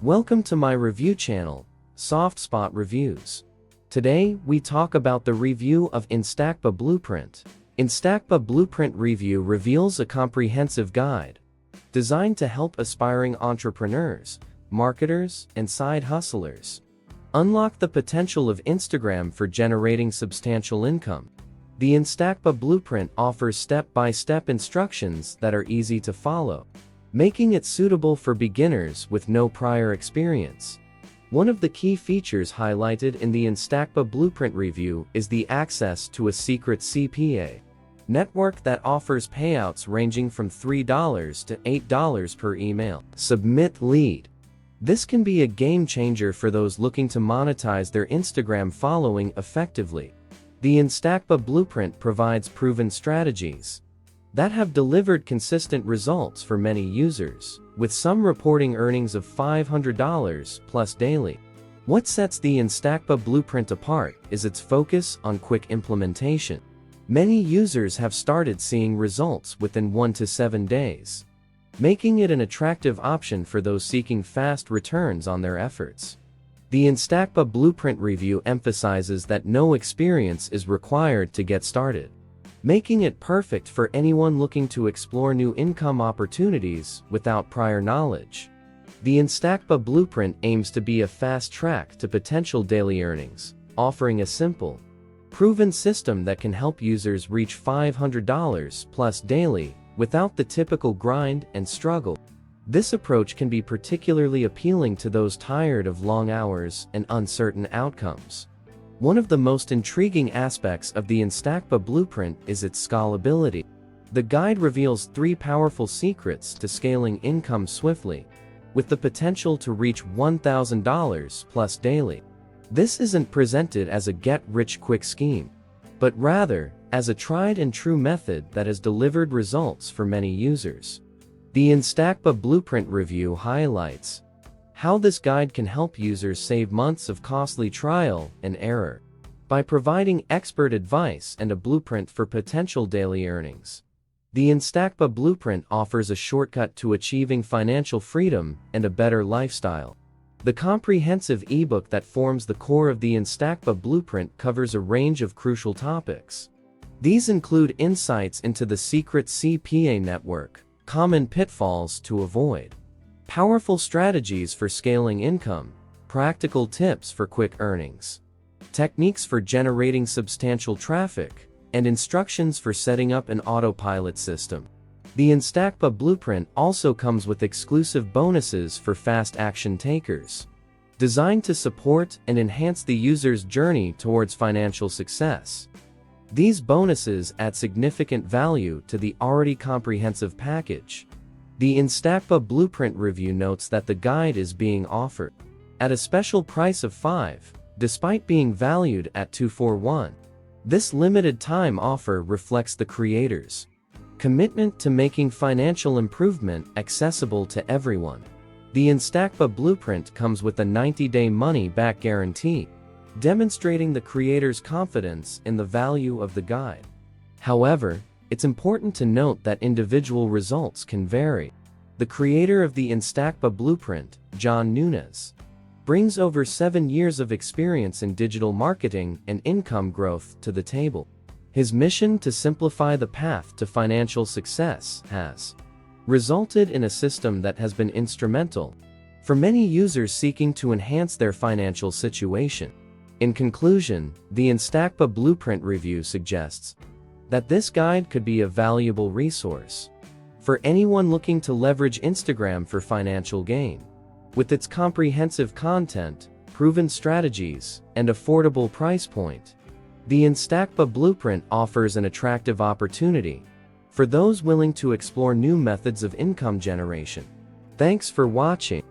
Welcome to my review channel, SoftSpot Reviews. Today, we talk about the review of InstaCPA Blueprint. InstaCPA Blueprint Review reveals a comprehensive guide designed to help aspiring entrepreneurs, marketers, and side hustlers unlock the potential of Instagram for generating substantial income. The InstaCPA Blueprint offers step-by-step instructions that are easy to follow, making it suitable for beginners with no prior experience. One of the key features highlighted in the InstaCPA Blueprint Review is the access to a secret CPA network that offers payouts ranging from $3 to $8 per email submit lead. This can be a game changer for those looking to monetize their Instagram following effectively. The InstaCPA Blueprint provides proven strategies that have delivered consistent results for many users, with some reporting earnings of $500 plus daily. What sets the InstaCPA Blueprint apart is its focus on quick implementation. Many users have started seeing results within 1 to 7 days, making it an attractive option for those seeking fast returns on their efforts. The InstaCPA Blueprint Review emphasizes that no experience is required to get started, making it perfect for anyone looking to explore new income opportunities without prior knowledge. The InstaCPA Blueprint aims to be a fast track to potential daily earnings, offering a simple, proven system that can help users reach $500 plus daily without the typical grind and struggle. This approach can be particularly appealing to those tired of long hours and uncertain outcomes. One of the most intriguing aspects of the InstaCPA Blueprint is its scalability. The guide reveals 3 powerful secrets to scaling income swiftly, with the potential to reach $1,000 plus daily. This isn't presented as a get-rich-quick scheme, but rather as a tried-and-true method that has delivered results for many users. The InstaCPA Blueprint Review highlights how this guide can help users save months of costly trial and error by providing expert advice and a blueprint for potential daily earnings. The InstaCPA Blueprint offers a shortcut to achieving financial freedom and a better lifestyle. The comprehensive ebook that forms the core of the InstaCPA Blueprint covers a range of crucial topics. These include insights into the secret CPA network, common pitfalls to avoid, powerful strategies for scaling income, practical tips for quick earnings, techniques for generating substantial traffic, and instructions for setting up an autopilot system. The InstaCPA Blueprint also comes with exclusive bonuses for fast action takers, designed to support and enhance the user's journey towards financial success. These bonuses add significant value to the already comprehensive package. The InstaCPA Blueprint Review notes that the guide is being offered at a special price of $5, despite being valued at $241. This limited time offer reflects the creator's commitment to making financial improvement accessible to everyone. The InstaCPA Blueprint comes with a 90-day money-back guarantee, demonstrating the creator's confidence in the value of the guide. However, it's important to note that individual results can vary. The creator of the InstaCPA Blueprint, John Nunes, brings over 7 years of experience in digital marketing and income growth to the table. His mission to simplify the path to financial success has resulted in a system that has been instrumental for many users seeking to enhance their financial situation. In conclusion, the InstaCPA Blueprint Review suggests that this guide could be a valuable resource for anyone looking to leverage Instagram for financial gain. With its comprehensive content, proven strategies, and affordable price point, the InstaCPA Blueprint offers an attractive opportunity for those willing to explore new methods of income generation. Thanks for watching.